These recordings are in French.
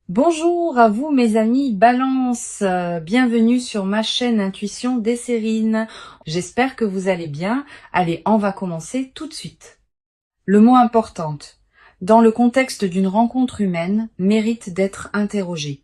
Bonjour à vous mes amis Balance, bienvenue sur ma chaîne Intuition Desserine. J'espère que vous allez bien. Allez, on va commencer tout de suite. Le mot importante, dans le contexte d'une rencontre humaine, mérite d'être interrogé.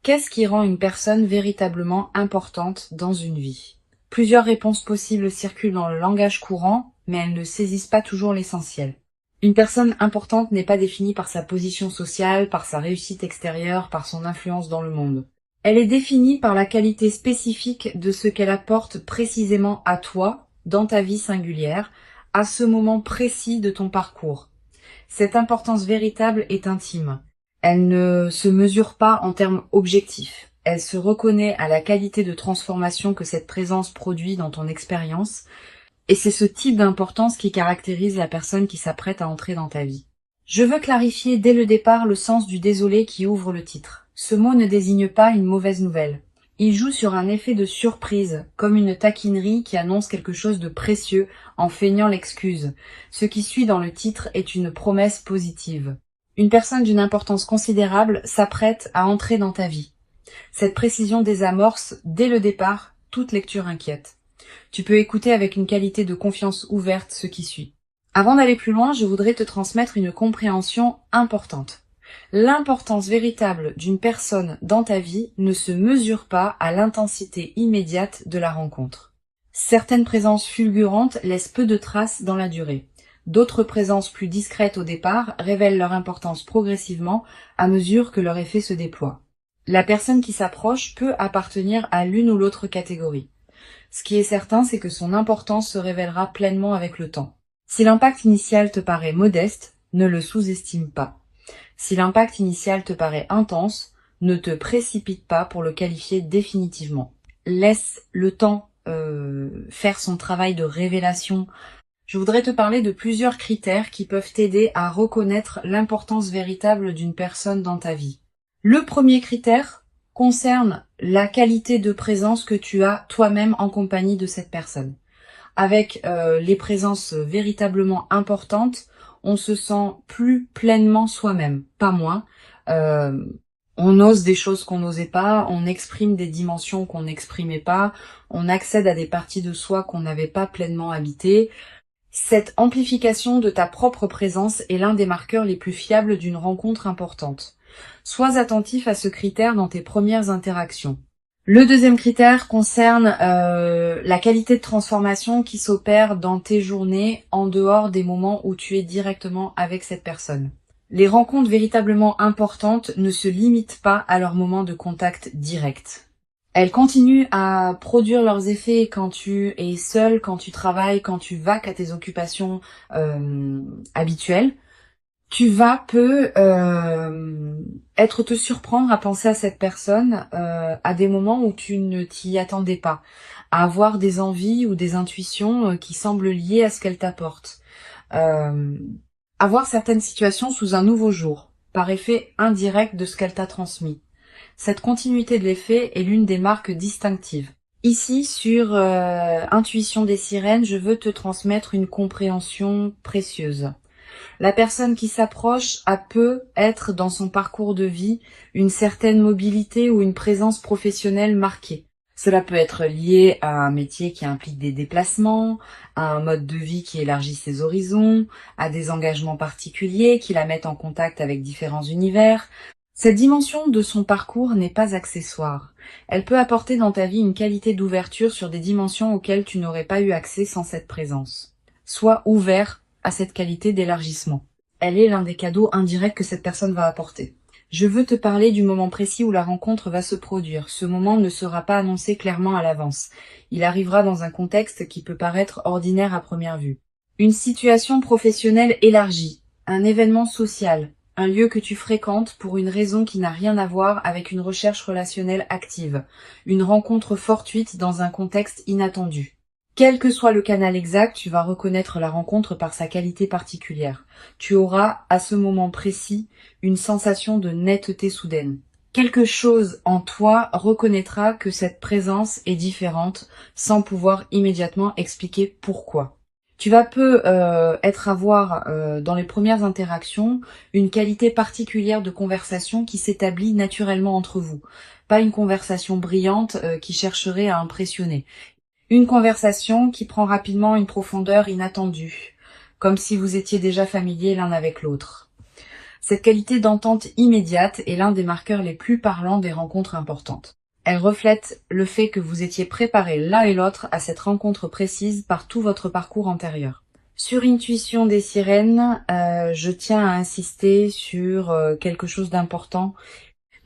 Qu'est-ce qui rend une personne véritablement importante dans une vie? Plusieurs réponses possibles circulent dans le langage courant, mais elles ne saisissent pas toujours l'essentiel. Une personne importante n'est pas définie par sa position sociale, par sa réussite extérieure, par son influence dans le monde. Elle est définie par la qualité spécifique de ce qu'elle apporte précisément à toi, dans ta vie singulière, à ce moment précis de ton parcours. Cette importance véritable est intime. Elle ne se mesure pas en termes objectifs. Elle se reconnaît à la qualité de transformation que cette présence produit dans ton expérience, et c'est ce type d'importance qui caractérise la personne qui s'apprête à entrer dans ta vie. Je veux clarifier dès le départ le sens du désolé qui ouvre le titre. Ce mot ne désigne pas une mauvaise nouvelle. Il joue sur un effet de surprise, comme une taquinerie qui annonce quelque chose de précieux en feignant l'excuse. Ce qui suit dans le titre est une promesse positive. Une personne d'une importance considérable s'apprête à entrer dans ta vie. Cette précision désamorce, dès le départ, toute lecture inquiète. Tu peux écouter avec une qualité de confiance ouverte ce qui suit. Avant d'aller plus loin, je voudrais te transmettre une compréhension importante. L'importance véritable d'une personne dans ta vie ne se mesure pas à l'intensité immédiate de la rencontre. Certaines présences fulgurantes laissent peu de traces dans la durée. D'autres présences plus discrètes au départ révèlent leur importance progressivement à mesure que leur effet se déploie. La personne qui s'approche peut appartenir à l'une ou l'autre catégorie. Ce qui est certain, c'est que son importance se révélera pleinement avec le temps. Si l'impact initial te paraît modeste, ne le sous-estime pas. Si l'impact initial te paraît intense, ne te précipite pas pour le qualifier définitivement. Laisse le temps faire son travail de révélation. Je voudrais te parler de plusieurs critères qui peuvent t'aider à reconnaître l'importance véritable d'une personne dans ta vie. Le premier critère concerne la qualité de présence que tu as toi-même en compagnie de cette personne. Avec les présences véritablement importantes, on se sent plus pleinement soi-même, pas moins. On ose des choses qu'on n'osait pas, on exprime des dimensions qu'on n'exprimait pas, on accède à des parties de soi qu'on n'avait pas pleinement habitées. Cette amplification de ta propre présence est l'un des marqueurs les plus fiables d'une rencontre importante. Sois attentif à ce critère dans tes premières interactions. Le deuxième critère concerne la qualité de transformation qui s'opère dans tes journées en dehors des moments où tu es directement avec cette personne. Les rencontres véritablement importantes ne se limitent pas à leur moment de contact direct. Elles continuent à produire leurs effets quand tu es seul, quand tu travailles, quand tu vaques à tes occupations habituelles. Tu vas être te surprendre à penser à cette personne à des moments où tu ne t'y attendais pas, à avoir des envies ou des intuitions qui semblent liées à ce qu'elle t'apporte, à voir certaines situations sous un nouveau jour, par effet indirect de ce qu'elle t'a transmis. Cette continuité de l'effet est l'une des marques distinctives. Ici, sur Intuition des sirènes, je veux te transmettre une compréhension précieuse. La personne qui s'approche peut être dans son parcours de vie une certaine mobilité ou une présence professionnelle marquée. Cela peut être lié à un métier qui implique des déplacements, à un mode de vie qui élargit ses horizons, à des engagements particuliers qui la mettent en contact avec différents univers. Cette dimension de son parcours n'est pas accessoire. Elle peut apporter dans ta vie une qualité d'ouverture sur des dimensions auxquelles tu n'aurais pas eu accès sans cette présence. Sois ouvert à cette qualité d'élargissement. Elle est l'un des cadeaux indirects que cette personne va apporter. Je veux te parler du moment précis où la rencontre va se produire. Ce moment ne sera pas annoncé clairement à l'avance. Il arrivera dans un contexte qui peut paraître ordinaire à première vue. Une situation professionnelle élargie, un événement social, un lieu que tu fréquentes pour une raison qui n'a rien à voir avec une recherche relationnelle active, une rencontre fortuite dans un contexte inattendu. Quel que soit le canal exact, tu vas reconnaître la rencontre par sa qualité particulière. Tu auras, à ce moment précis, une sensation de netteté soudaine. Quelque chose en toi reconnaîtra que cette présence est différente sans pouvoir immédiatement expliquer pourquoi. Tu vas peu avoir dans les premières interactions une qualité particulière de conversation qui s'établit naturellement entre vous. Pas une conversation brillante qui chercherait à impressionner. Une conversation qui prend rapidement une profondeur inattendue, comme si vous étiez déjà familiers l'un avec l'autre. Cette qualité d'entente immédiate est l'un des marqueurs les plus parlants des rencontres importantes. Elle reflète le fait que vous étiez préparés l'un et l'autre à cette rencontre précise par tout votre parcours antérieur. Sur Intuition des sirènes, je tiens à insister sur quelque chose d'important.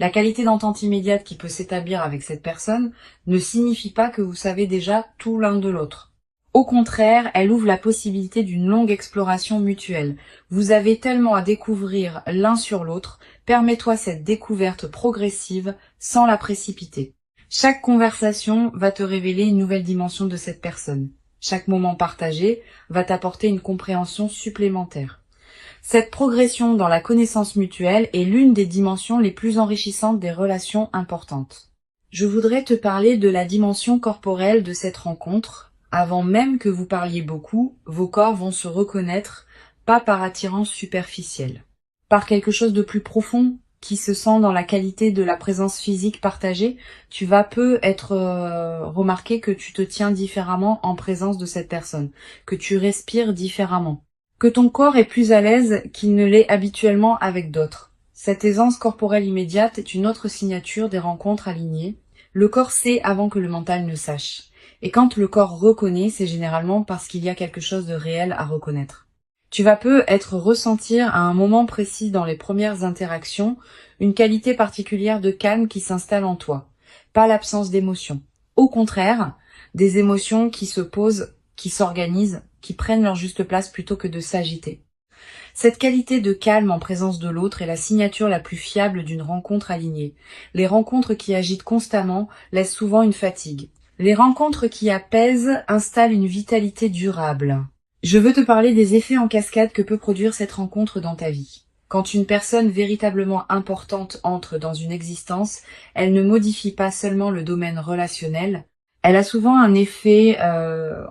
La qualité d'entente immédiate qui peut s'établir avec cette personne ne signifie pas que vous savez déjà tout l'un de l'autre. Au contraire, elle ouvre la possibilité d'une longue exploration mutuelle. Vous avez tellement à découvrir l'un sur l'autre, permets-toi cette découverte progressive sans la précipiter. Chaque conversation va te révéler une nouvelle dimension de cette personne. Chaque moment partagé va t'apporter une compréhension supplémentaire. Cette progression dans la connaissance mutuelle est l'une des dimensions les plus enrichissantes des relations importantes. Je voudrais te parler de la dimension corporelle de cette rencontre. Avant même que vous parliez beaucoup, vos corps vont se reconnaître, pas par attirance superficielle, par quelque chose de plus profond qui se sent dans la qualité de la présence physique partagée. Tu vas peu être remarqué que tu te tiens différemment en présence de cette personne, que tu respires différemment, que ton corps est plus à l'aise qu'il ne l'est habituellement avec d'autres. Cette aisance corporelle immédiate est une autre signature des rencontres alignées. Le corps sait avant que le mental ne sache. Et quand le corps reconnaît, c'est généralement parce qu'il y a quelque chose de réel à reconnaître. Tu vas peu être ressentir à un moment précis dans les premières interactions une qualité particulière de calme qui s'installe en toi, pas l'absence d'émotions. Au contraire, des émotions qui se posent, qui s'organisent, qui prennent leur juste place plutôt que de s'agiter. Cette qualité de calme en présence de l'autre est la signature la plus fiable d'une rencontre alignée. Les rencontres qui agitent constamment laissent souvent une fatigue. Les rencontres qui apaisent installent une vitalité durable. Je veux te parler des effets en cascade que peut produire cette rencontre dans ta vie. Quand une personne véritablement importante entre dans une existence, elle ne modifie pas seulement le domaine relationnel, elle a souvent un effet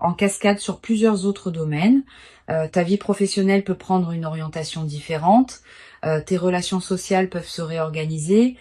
en cascade sur plusieurs autres domaines. Ta vie professionnelle peut prendre une orientation différente, tes relations sociales peuvent se réorganiser,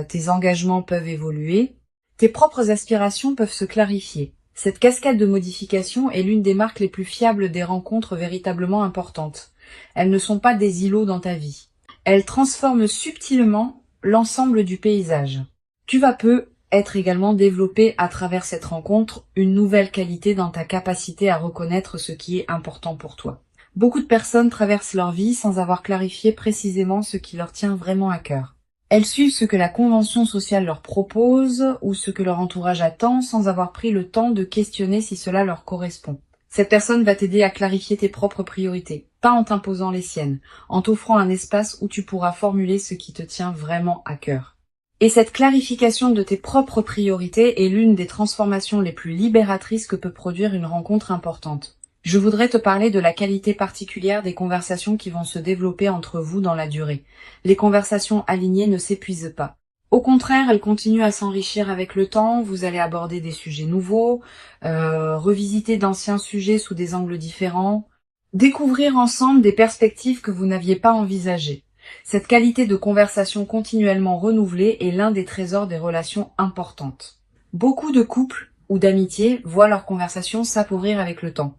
tes engagements peuvent évoluer, tes propres aspirations peuvent se clarifier. Cette cascade de modifications est l'une des marques les plus fiables des rencontres véritablement importantes. Elles ne sont pas des îlots dans ta vie. Elles transforment subtilement l'ensemble du paysage. Tu vas peu être également développé à travers cette rencontre une nouvelle qualité dans ta capacité à reconnaître ce qui est important pour toi. Beaucoup de personnes traversent leur vie sans avoir clarifié précisément ce qui leur tient vraiment à cœur. Elles suivent ce que la convention sociale leur propose ou ce que leur entourage attend sans avoir pris le temps de questionner si cela leur correspond. Cette personne va t'aider à clarifier tes propres priorités, pas en t'imposant les siennes, en t'offrant un espace où tu pourras formuler ce qui te tient vraiment à cœur. Et cette clarification de tes propres priorités est l'une des transformations les plus libératrices que peut produire une rencontre importante. Je voudrais te parler de la qualité particulière des conversations qui vont se développer entre vous dans la durée. Les conversations alignées ne s'épuisent pas. Au contraire, elles continuent à s'enrichir avec le temps, vous allez aborder des sujets nouveaux, revisiter d'anciens sujets sous des angles différents, découvrir ensemble des perspectives que vous n'aviez pas envisagées. Cette qualité de conversation continuellement renouvelée est l'un des trésors des relations importantes. Beaucoup de couples ou d'amitiés voient leur conversation s'appauvrir avec le temps.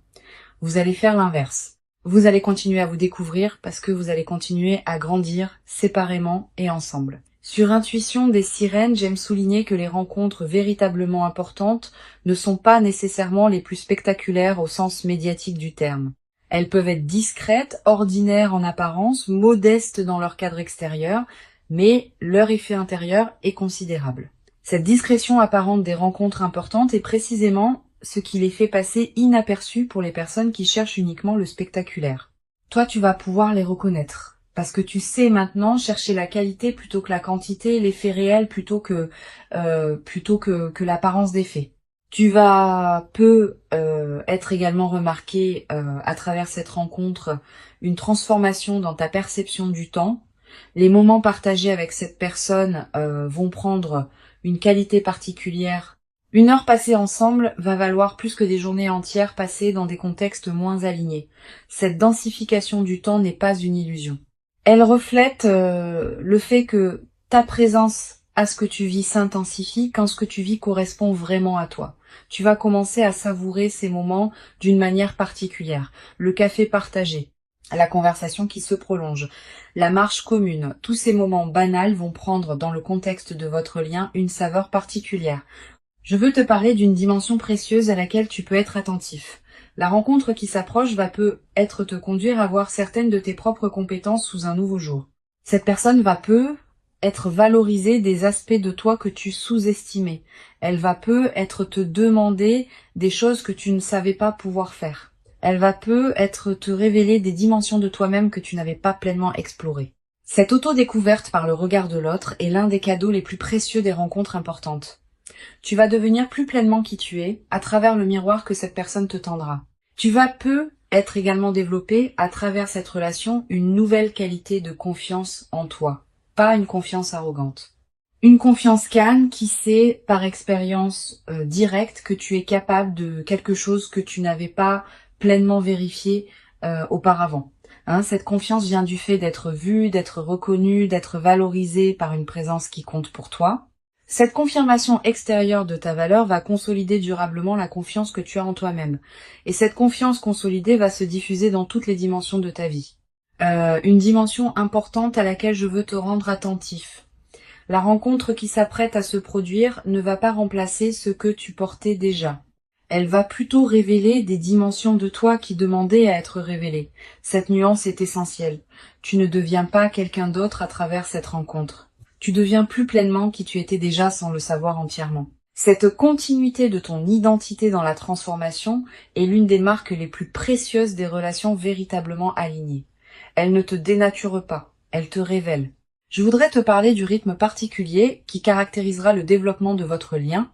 Vous allez faire l'inverse. Vous allez continuer à vous découvrir parce que vous allez continuer à grandir séparément et ensemble. Sur Intuition des sirènes, j'aime souligner que les rencontres véritablement importantes ne sont pas nécessairement les plus spectaculaires au sens médiatique du terme. Elles peuvent être discrètes, ordinaires en apparence, modestes dans leur cadre extérieur, mais leur effet intérieur est considérable. Cette discrétion apparente des rencontres importantes est précisément ce qui les fait passer inaperçus pour les personnes qui cherchent uniquement le spectaculaire. Toi, tu vas pouvoir les reconnaître, parce que tu sais maintenant chercher la qualité plutôt que la quantité, l'effet réel plutôt que l'apparence des faits. Tu vas être également remarqué à travers cette rencontre une transformation dans ta perception du temps. Les moments partagés avec cette personne vont prendre une qualité particulière Une heure passée ensemble va valoir plus que des journées entières passées dans des contextes moins alignés. Cette densification du temps n'est pas une illusion. Elle reflète le fait que ta présence à ce que tu vis s'intensifie quand ce que tu vis correspond vraiment à toi. Tu vas commencer à savourer ces moments d'une manière particulière. Le café partagé, la conversation qui se prolonge, la marche commune, tous ces moments banals vont prendre dans le contexte de votre lien une saveur particulière. Je veux te parler d'une dimension précieuse à laquelle tu peux être attentif. La rencontre qui s'approche va peut-être te conduire à voir certaines de tes propres compétences sous un nouveau jour. Cette personne va être valorisée des aspects de toi que tu sous-estimais. Elle va être te demander des choses que tu ne savais pas pouvoir faire. Elle va être te révéler des dimensions de toi-même que tu n'avais pas pleinement explorées. Cette auto-découverte par le regard de l'autre est l'un des cadeaux les plus précieux des rencontres importantes. Tu vas devenir plus pleinement qui tu es à travers le miroir que cette personne te tendra. Tu vas être également développé à travers cette relation une nouvelle qualité de confiance en toi, pas une confiance arrogante. Une confiance calme qui sait par expérience directe que tu es capable de quelque chose que tu n'avais pas pleinement vérifié auparavant. Cette confiance vient du fait d'être vu, d'être reconnu, d'être valorisé par une présence qui compte pour toi. Cette confirmation extérieure de ta valeur va consolider durablement la confiance que tu as en toi-même. Et cette confiance consolidée va se diffuser dans toutes les dimensions de ta vie. Une dimension importante à laquelle je veux te rendre attentif. La rencontre qui s'apprête à se produire ne va pas remplacer ce que tu portais déjà. Elle va plutôt révéler des dimensions de toi qui demandaient à être révélées. Cette nuance est essentielle. Tu ne deviens pas quelqu'un d'autre à travers cette rencontre. Tu deviens plus pleinement qui tu étais déjà sans le savoir entièrement. Cette continuité de ton identité dans la transformation est l'une des marques les plus précieuses des relations véritablement alignées. Elle ne te dénature pas, elle te révèle. Je voudrais te parler du rythme particulier qui caractérisera le développement de votre lien.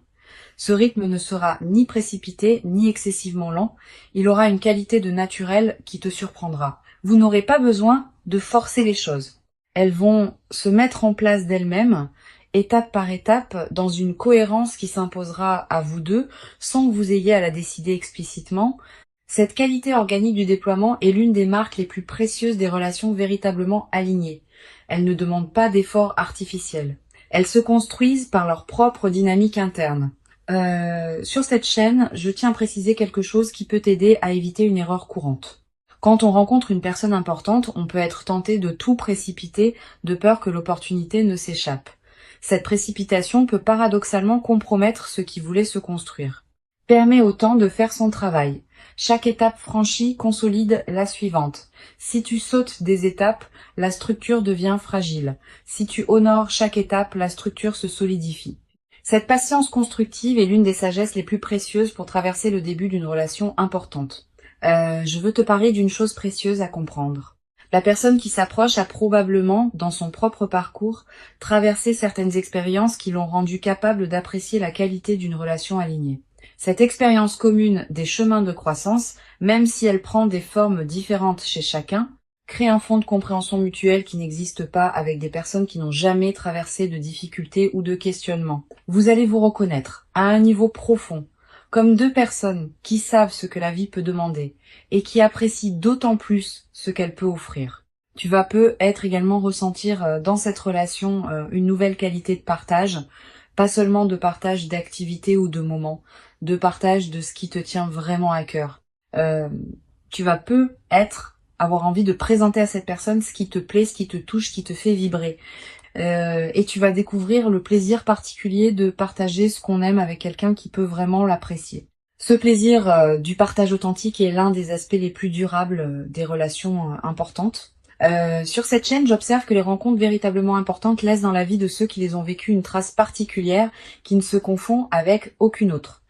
Ce rythme ne sera ni précipité, ni excessivement lent. Il aura une qualité de naturel qui te surprendra. Vous n'aurez pas besoin de forcer les choses. Elles vont se mettre en place d'elles-mêmes, étape par étape, dans une cohérence qui s'imposera à vous deux, sans que vous ayez à la décider explicitement. Cette qualité organique du déploiement est l'une des marques les plus précieuses des relations véritablement alignées. Elles ne demandent pas d'efforts artificiels. Elles se construisent par leur propre dynamique interne. Sur cette chaîne, je tiens à préciser quelque chose qui peut t'aider à éviter une erreur courante. Quand on rencontre une personne importante, on peut être tenté de tout précipiter de peur que l'opportunité ne s'échappe. Cette précipitation peut paradoxalement compromettre ce qui voulait se construire. Permet au temps de faire son travail. Chaque étape franchie consolide la suivante. Si tu sautes des étapes, la structure devient fragile. Si tu honores chaque étape, la structure se solidifie. Cette patience constructive est l'une des sagesses les plus précieuses pour traverser le début d'une relation importante. Je veux te parler d'une chose précieuse à comprendre. La personne qui s'approche a probablement, dans son propre parcours, traversé certaines expériences qui l'ont rendu capable d'apprécier la qualité d'une relation alignée. Cette expérience commune des chemins de croissance, même si elle prend des formes différentes chez chacun, crée un fond de compréhension mutuelle qui n'existe pas avec des personnes qui n'ont jamais traversé de difficultés ou de questionnements. Vous allez vous reconnaître, à un niveau profond, comme deux personnes qui savent ce que la vie peut demander et qui apprécient d'autant plus ce qu'elle peut offrir. Tu vas peut-être également ressentir dans cette relation une nouvelle qualité de partage, pas seulement de partage d'activités ou de moments, de partage de ce qui te tient vraiment à cœur. Tu vas peut-être avoir envie de présenter à cette personne ce qui te plaît, ce qui te touche, ce qui te fait vibrer. Et tu vas découvrir le plaisir particulier de partager ce qu'on aime avec quelqu'un qui peut vraiment l'apprécier. Ce plaisir du partage authentique est l'un des aspects les plus durables des relations importantes. Sur cette chaîne, j'observe que les rencontres véritablement importantes laissent dans la vie de ceux qui les ont vécues une trace particulière qui ne se confond avec aucune autre.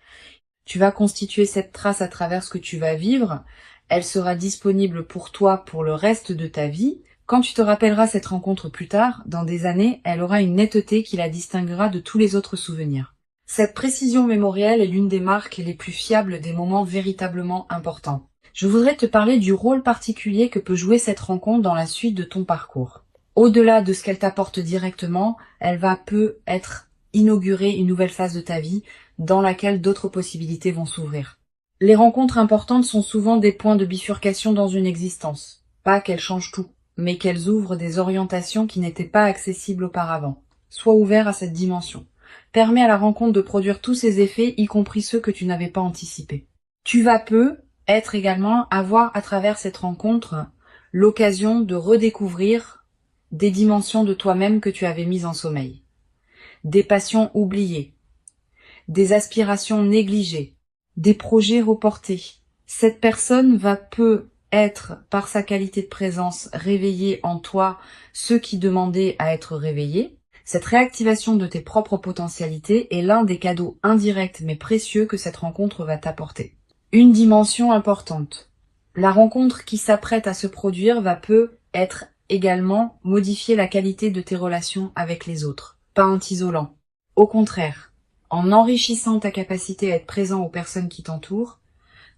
Tu vas constituer cette trace à travers ce que tu vas vivre. Elle sera disponible pour toi pour le reste de ta vie. Quand tu te rappelleras cette rencontre plus tard, dans des années, elle aura une netteté qui la distinguera de tous les autres souvenirs. Cette précision mémorielle est l'une des marques les plus fiables des moments véritablement importants. Je voudrais te parler du rôle particulier que peut jouer cette rencontre dans la suite de ton parcours. Au-delà de ce qu'elle t'apporte directement, elle va être inaugurer une nouvelle phase de ta vie dans laquelle d'autres possibilités vont s'ouvrir. Les rencontres importantes sont souvent des points de bifurcation dans une existence. Pas qu'elles changent tout, mais qu'elles ouvrent des orientations qui n'étaient pas accessibles auparavant. Sois ouvert à cette dimension. Permets à la rencontre de produire tous ses effets, y compris ceux que tu n'avais pas anticipés. Tu vas avoir à travers cette rencontre l'occasion de redécouvrir des dimensions de toi-même que tu avais mises en sommeil. Des passions oubliées, des aspirations négligées, des projets reportés. Cette personne peut être, par sa qualité de présence, réveiller en toi ce qui demandait à être réveillé. Cette réactivation de tes propres potentialités est l'un des cadeaux indirects mais précieux que cette rencontre va t'apporter. Une dimension importante. La rencontre qui s'apprête à se produire être également modifier la qualité de tes relations avec les autres, pas en t'isolant. Au contraire, en enrichissant ta capacité à être présent aux personnes qui t'entourent,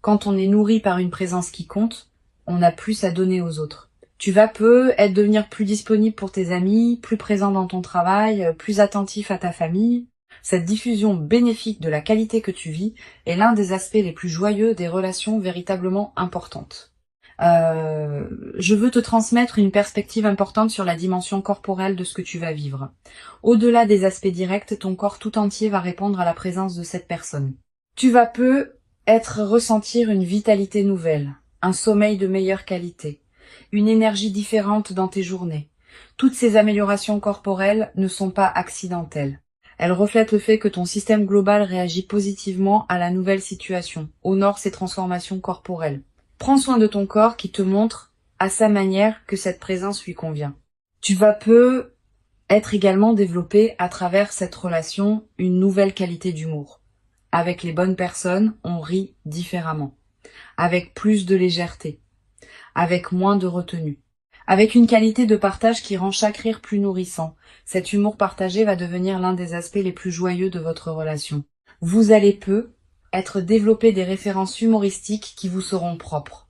quand on est nourri par une présence qui compte, on a plus à donner aux autres. Tu vas devenir plus disponible pour tes amis, plus présent dans ton travail, plus attentif à ta famille. Cette diffusion bénéfique de la qualité que tu vis est l'un des aspects les plus joyeux des relations véritablement importantes. Je veux te transmettre une perspective importante sur la dimension corporelle de ce que tu vas vivre. Au-delà des aspects directs, ton corps tout entier va répondre à la présence de cette personne. Tu vas ressentir une vitalité nouvelle, un sommeil de meilleure qualité, une énergie différente dans tes journées. Toutes ces améliorations corporelles ne sont pas accidentelles. Elles reflètent le fait que ton système global réagit positivement à la nouvelle situation, honore ces transformations corporelles. Prends soin de ton corps qui te montre, à sa manière, que cette présence lui convient. Tu vas être également développé à travers cette relation une nouvelle qualité d'humour. Avec les bonnes personnes, on rit différemment, avec plus de légèreté, avec moins de retenue, avec une qualité de partage qui rend chaque rire plus nourrissant. Cet humour partagé va devenir l'un des aspects les plus joyeux de votre relation. Vous allez être développé des références humoristiques qui vous seront propres.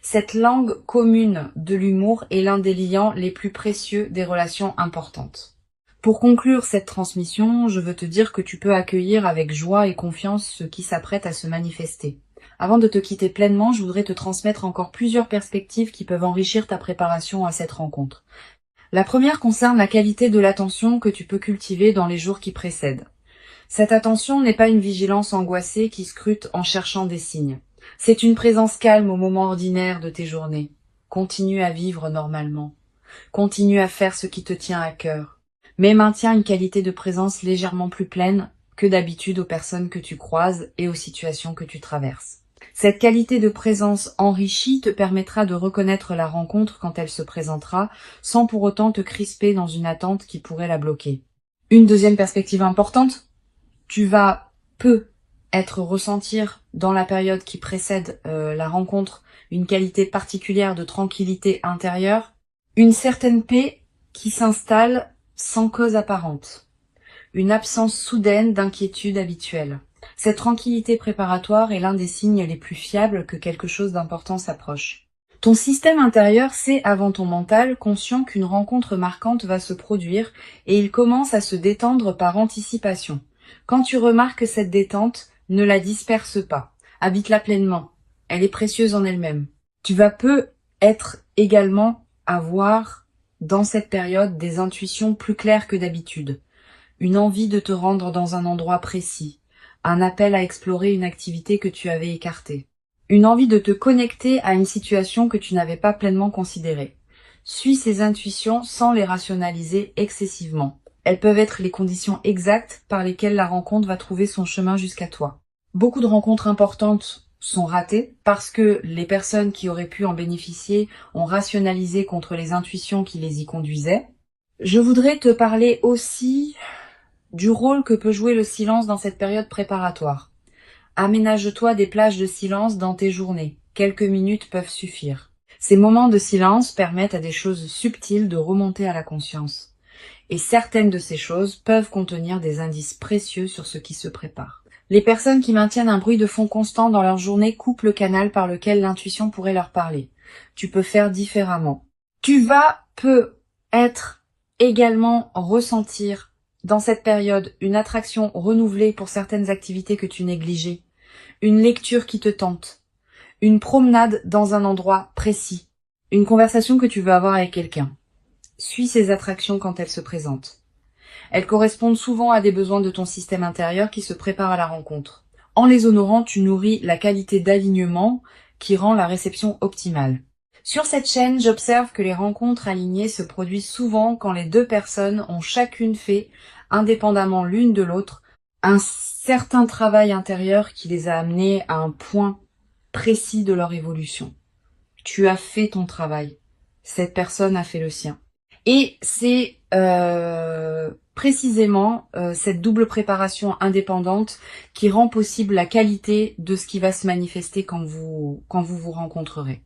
Cette langue commune de l'humour est l'un des liants les plus précieux des relations importantes. Pour conclure cette transmission, je veux te dire que tu peux accueillir avec joie et confiance ce qui s'apprête à se manifester. Avant de te quitter pleinement, je voudrais te transmettre encore plusieurs perspectives qui peuvent enrichir ta préparation à cette rencontre. La première concerne la qualité de l'attention que tu peux cultiver dans les jours qui précèdent. Cette attention n'est pas une vigilance angoissée qui scrute en cherchant des signes. C'est une présence calme au moment ordinaire de tes journées. Continue à vivre normalement. Continue à faire ce qui te tient à cœur. Mais maintiens une qualité de présence légèrement plus pleine que d'habitude aux personnes que tu croises et aux situations que tu traverses. Cette qualité de présence enrichie te permettra de reconnaître la rencontre quand elle se présentera, sans pour autant te crisper dans une attente qui pourrait la bloquer. Une deuxième perspective importante, tu vas ressentir dans la période qui précède la rencontre une qualité particulière de tranquillité intérieure, une certaine paix qui s'installe sans cause apparente, une absence soudaine d'inquiétude habituelle. Cette tranquillité préparatoire est l'un des signes les plus fiables que quelque chose d'important s'approche. Ton système intérieur sait avant ton mental, conscient qu'une rencontre marquante va se produire et il commence à se détendre par anticipation. Quand tu remarques cette détente, ne la disperse pas. Habite-la pleinement. Elle est précieuse en elle-même. Tu vas également avoir dans cette période des intuitions plus claires que d'habitude. Une envie de te rendre dans un endroit précis. Un appel à explorer une activité que tu avais écartée. Une envie de te connecter à une situation que tu n'avais pas pleinement considérée. Suis ces intuitions sans les rationaliser excessivement. Elles peuvent être les conditions exactes par lesquelles la rencontre va trouver son chemin jusqu'à toi. Beaucoup de rencontres importantes sont ratées parce que les personnes qui auraient pu en bénéficier ont rationalisé contre les intuitions qui les y conduisaient. Je voudrais te parler aussi du rôle que peut jouer le silence dans cette période préparatoire. Aménage-toi des plages de silence dans tes journées. Quelques minutes peuvent suffire. Ces moments de silence permettent à des choses subtiles de remonter à la conscience. Et certaines de ces choses peuvent contenir des indices précieux sur ce qui se prépare. Les personnes qui maintiennent un bruit de fond constant dans leur journée coupent le canal par lequel l'intuition pourrait leur parler. Tu peux faire différemment. Tu vas également ressentir dans cette période une attraction renouvelée pour certaines activités que tu négligeais, une lecture qui te tente, une promenade dans un endroit précis, une conversation que tu veux avoir avec quelqu'un. Suis ces attractions quand elles se présentent. Elles correspondent souvent à des besoins de ton système intérieur qui se prépare à la rencontre. En les honorant, tu nourris la qualité d'alignement qui rend la réception optimale. Sur cette chaîne, j'observe que les rencontres alignées se produisent souvent quand les deux personnes ont chacune fait, indépendamment l'une de l'autre, un certain travail intérieur qui les a amenés à un point précis de leur évolution. Tu as fait ton travail. Cette personne a fait le sien. Et c'est précisément cette double préparation indépendante qui rend possible la qualité de ce qui va se manifester quand vous vous rencontrerez.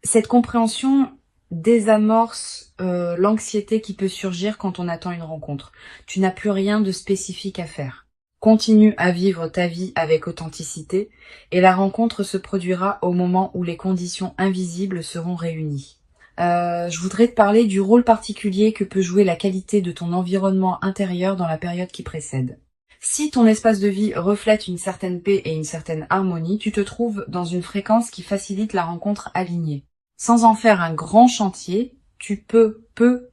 Cette compréhension désamorce l'anxiété qui peut surgir quand on attend une rencontre. Tu n'as plus rien de spécifique à faire. Continue à vivre ta vie avec authenticité et la rencontre se produira au moment où les conditions invisibles seront réunies. Je voudrais te parler du rôle particulier que peut jouer la qualité de ton environnement intérieur dans la période qui précède. Si ton espace de vie reflète une certaine paix et une certaine harmonie, tu te trouves dans une fréquence qui facilite la rencontre alignée. Sans en faire un grand chantier, tu peux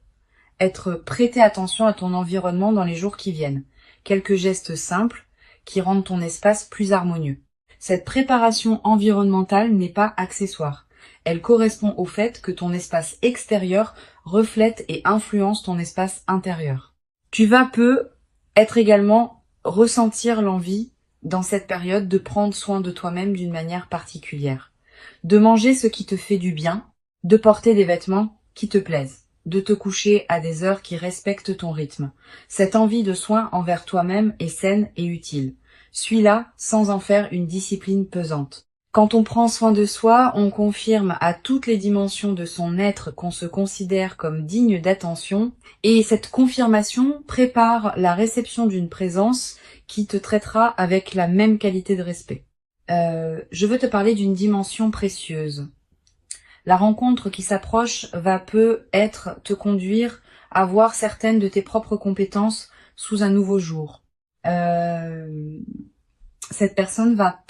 être prêter attention à ton environnement dans les jours qui viennent. Quelques gestes simples qui rendent ton espace plus harmonieux. Cette préparation environnementale n'est pas accessoire. Elle correspond au fait que ton espace extérieur reflète et influence ton espace intérieur. Tu vas être également ressentir l'envie dans cette période de prendre soin de toi-même d'une manière particulière, de manger ce qui te fait du bien, de porter des vêtements qui te plaisent, de te coucher à des heures qui respectent ton rythme. Cette envie de soin envers toi-même est saine et utile. Suis-la sans en faire une discipline pesante. Quand on prend soin de soi, on confirme à toutes les dimensions de son être qu'on se considère comme digne d'attention, et cette confirmation prépare la réception d'une présence qui te traitera avec la même qualité de respect. Je veux te parler d'une dimension précieuse. La rencontre qui s'approche va peut-être te conduire à voir certaines de tes propres compétences sous un nouveau jour. Cette personne va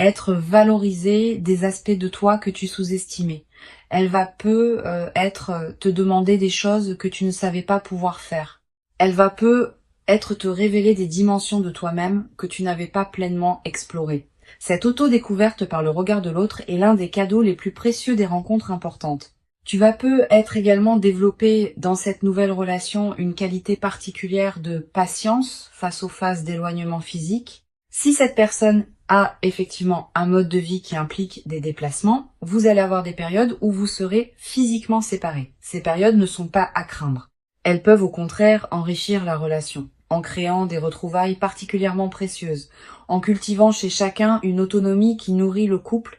être valorisée des aspects de toi que tu sous-estimais. Elle va te demander des choses que tu ne savais pas pouvoir faire. Elle va te révéler des dimensions de toi-même que tu n'avais pas pleinement explorées. Cette auto-découverte par le regard de l'autre est l'un des cadeaux les plus précieux des rencontres importantes. Tu vas être également développer dans cette nouvelle relation une qualité particulière de patience face aux phases d'éloignement physique. Si cette personne a effectivement un mode de vie qui implique des déplacements, vous allez avoir des périodes où vous serez physiquement séparés. Ces périodes ne sont pas à craindre. Elles peuvent au contraire enrichir la relation, en créant des retrouvailles particulièrement précieuses, en cultivant chez chacun une autonomie qui nourrit le couple,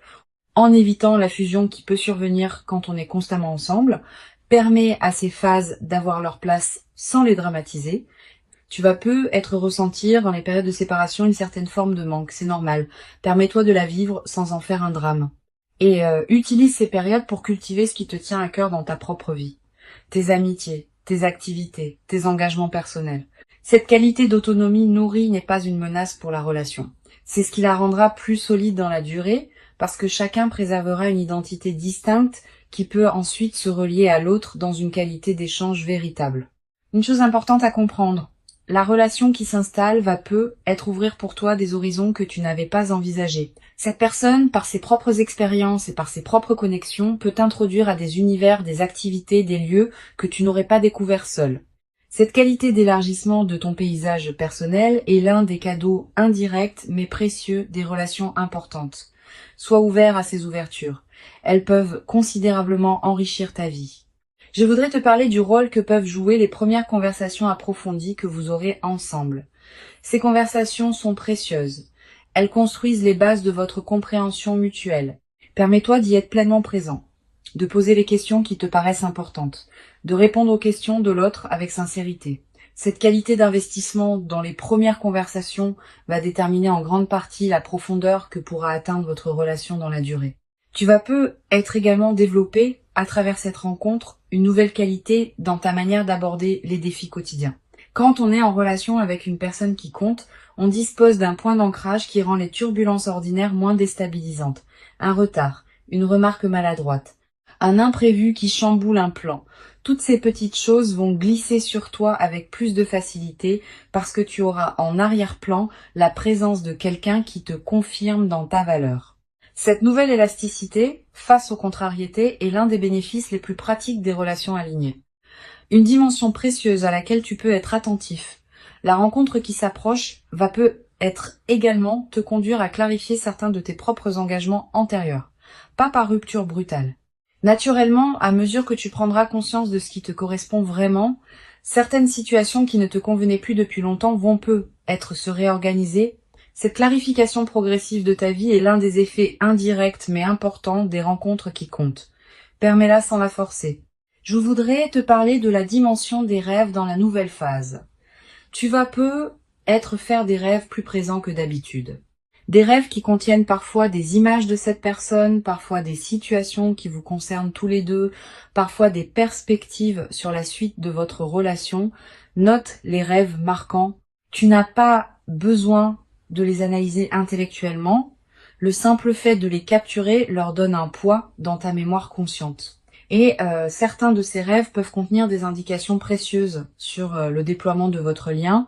en évitant la fusion qui peut survenir quand on est constamment ensemble, permet à ces phases d'avoir leur place sans les dramatiser. Tu vas être ressentir dans les périodes de séparation une certaine forme de manque, c'est normal. Permets-toi de la vivre sans en faire un drame. Et utilise ces périodes pour cultiver ce qui te tient à cœur dans ta propre vie. Tes amitiés, tes activités, tes engagements personnels. Cette qualité d'autonomie nourrie n'est pas une menace pour la relation. C'est ce qui la rendra plus solide dans la durée, parce que chacun préservera une identité distincte qui peut ensuite se relier à l'autre dans une qualité d'échange véritable. Une chose importante à comprendre, la relation qui s'installe va ouvrir pour toi des horizons que tu n'avais pas envisagés. Cette personne, par ses propres expériences et par ses propres connexions, peut t'introduire à des univers, des activités, des lieux que tu n'aurais pas découverts seul. Cette qualité d'élargissement de ton paysage personnel est l'un des cadeaux indirects mais précieux des relations importantes. Sois ouvert à ces ouvertures. Elles peuvent considérablement enrichir ta vie. Je voudrais te parler du rôle que peuvent jouer les premières conversations approfondies que vous aurez ensemble. Ces conversations sont précieuses. Elles construisent les bases de votre compréhension mutuelle. Permets-toi d'y être pleinement présent, de poser les questions qui te paraissent importantes, de répondre aux questions de l'autre avec sincérité. Cette qualité d'investissement dans les premières conversations va déterminer en grande partie la profondeur que pourra atteindre votre relation dans la durée. Tu vas être également développé à travers cette rencontre, une nouvelle qualité dans ta manière d'aborder les défis quotidiens. Quand on est en relation avec une personne qui compte, on dispose d'un point d'ancrage qui rend les turbulences ordinaires moins déstabilisantes. Un retard, une remarque maladroite, un imprévu qui chamboule un plan. Toutes ces petites choses vont glisser sur toi avec plus de facilité parce que tu auras en arrière-plan la présence de quelqu'un qui te confirme dans ta valeur. Cette nouvelle élasticité, face aux contrariétés, est l'un des bénéfices les plus pratiques des relations alignées. Une dimension précieuse à laquelle tu peux être attentif. La rencontre qui s'approche peut être également te conduire à clarifier certains de tes propres engagements antérieurs, pas par rupture brutale. Naturellement, à mesure que tu prendras conscience de ce qui te correspond vraiment, certaines situations qui ne te convenaient plus depuis longtemps vont peut-être se réorganiser. Cette clarification progressive de ta vie est l'un des effets indirects mais importants des rencontres qui comptent. Permets-la sans la forcer. Je voudrais te parler de la dimension des rêves dans la nouvelle phase. Tu vas peut-être faire des rêves plus présents que d'habitude. Des rêves qui contiennent parfois des images de cette personne, parfois des situations qui vous concernent tous les deux, parfois des perspectives sur la suite de votre relation. Note les rêves marquants. Tu n'as pas besoin de les analyser intellectuellement. Le simple fait de les capturer leur donne un poids dans ta mémoire consciente. Et certains de ces rêves peuvent contenir des indications précieuses sur le déploiement de votre lien.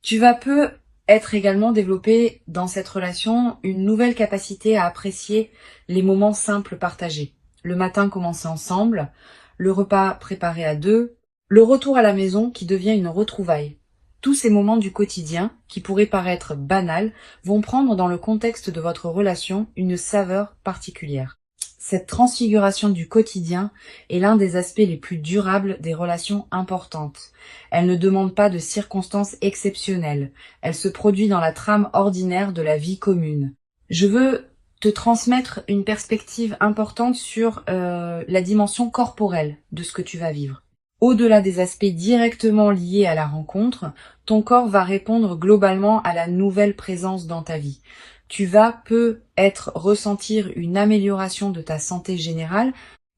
Tu vas peut-être également développer dans cette relation une nouvelle capacité à apprécier les moments simples partagés. Le matin commencé ensemble, le repas préparé à deux, le retour à la maison qui devient une retrouvaille. Tous ces moments du quotidien, qui pourraient paraître banals, vont prendre dans le contexte de votre relation une saveur particulière. Cette transfiguration du quotidien est l'un des aspects les plus durables des relations importantes. Elle ne demande pas de circonstances exceptionnelles. Elle se produit dans la trame ordinaire de la vie commune. Je veux te transmettre une perspective importante sur la dimension corporelle de ce que tu vas vivre. Au-delà des aspects directement liés à la rencontre, ton corps va répondre globalement à la nouvelle présence dans ta vie. Tu vas peut-être ressentir une amélioration de ta santé générale,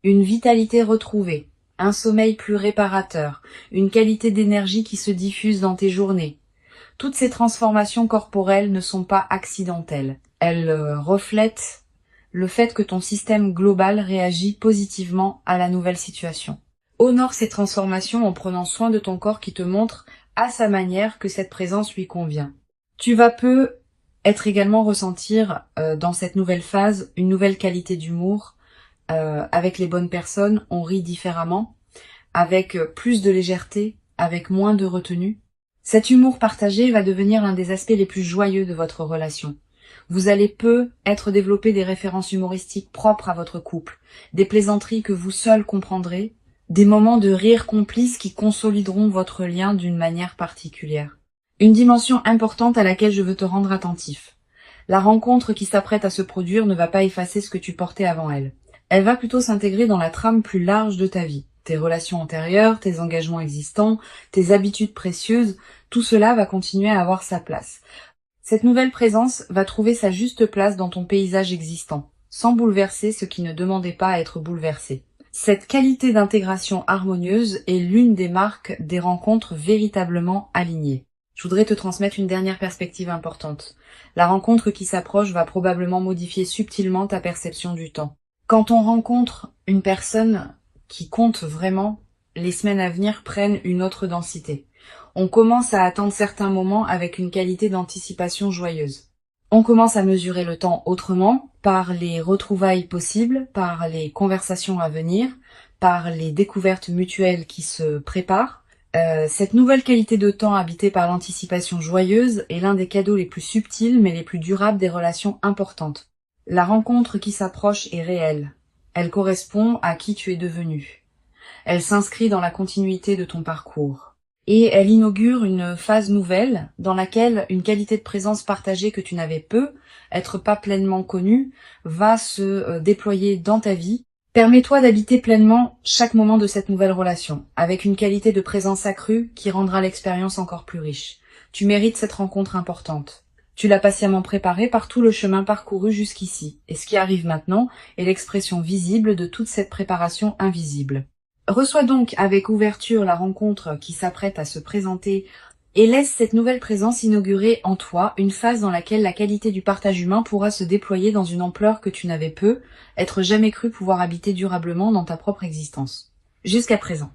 une vitalité retrouvée, un sommeil plus réparateur, une qualité d'énergie qui se diffuse dans tes journées. Toutes ces transformations corporelles ne sont pas accidentelles. Elles reflètent le fait que ton système global réagit positivement à la nouvelle situation. Honore ces transformations en prenant soin de ton corps qui te montre à sa manière que cette présence lui convient. Tu vas peut-être également ressentir dans cette nouvelle phase une nouvelle qualité d'humour. Avec les bonnes personnes, on rit différemment, avec plus de légèreté, avec moins de retenue. Cet humour partagé va devenir l'un des aspects les plus joyeux de votre relation. Vous allez peut-être développer des références humoristiques propres à votre couple, des plaisanteries que vous seuls comprendrez, des moments de rire complices qui consolideront votre lien d'une manière particulière. Une dimension importante à laquelle je veux te rendre attentif. La rencontre qui s'apprête à se produire ne va pas effacer ce que tu portais avant elle. Elle va plutôt s'intégrer dans la trame plus large de ta vie. Tes relations antérieures, tes engagements existants, tes habitudes précieuses, tout cela va continuer à avoir sa place. Cette nouvelle présence va trouver sa juste place dans ton paysage existant, sans bouleverser ce qui ne demandait pas à être bouleversé. Cette qualité d'intégration harmonieuse est l'une des marques des rencontres véritablement alignées. Je voudrais te transmettre une dernière perspective importante. La rencontre qui s'approche va probablement modifier subtilement ta perception du temps. Quand on rencontre une personne qui compte vraiment, les semaines à venir prennent une autre densité. On commence à attendre certains moments avec une qualité d'anticipation joyeuse. On commence à mesurer le temps autrement, par les retrouvailles possibles, par les conversations à venir, par les découvertes mutuelles qui se préparent. Cette nouvelle qualité de temps habitée par l'anticipation joyeuse est l'un des cadeaux les plus subtils mais les plus durables des relations importantes. La rencontre qui s'approche est réelle. Elle correspond à qui tu es devenu. Elle s'inscrit dans la continuité de ton parcours. Et elle inaugure une phase nouvelle dans laquelle une qualité de présence partagée que tu n'avais peut-être pas pleinement connue, va se déployer dans ta vie. Permets-toi d'habiter pleinement chaque moment de cette nouvelle relation, avec une qualité de présence accrue qui rendra l'expérience encore plus riche. Tu mérites cette rencontre importante. Tu l'as patiemment préparé par tout le chemin parcouru jusqu'ici, et ce qui arrive maintenant est l'expression visible de toute cette préparation invisible. Reçois donc avec ouverture la rencontre qui s'apprête à se présenter et laisse cette nouvelle présence inaugurer en toi une phase dans laquelle la qualité du partage humain pourra se déployer dans une ampleur que tu n'avais jamais cru pouvoir habiter durablement dans ta propre existence. Jusqu'à présent.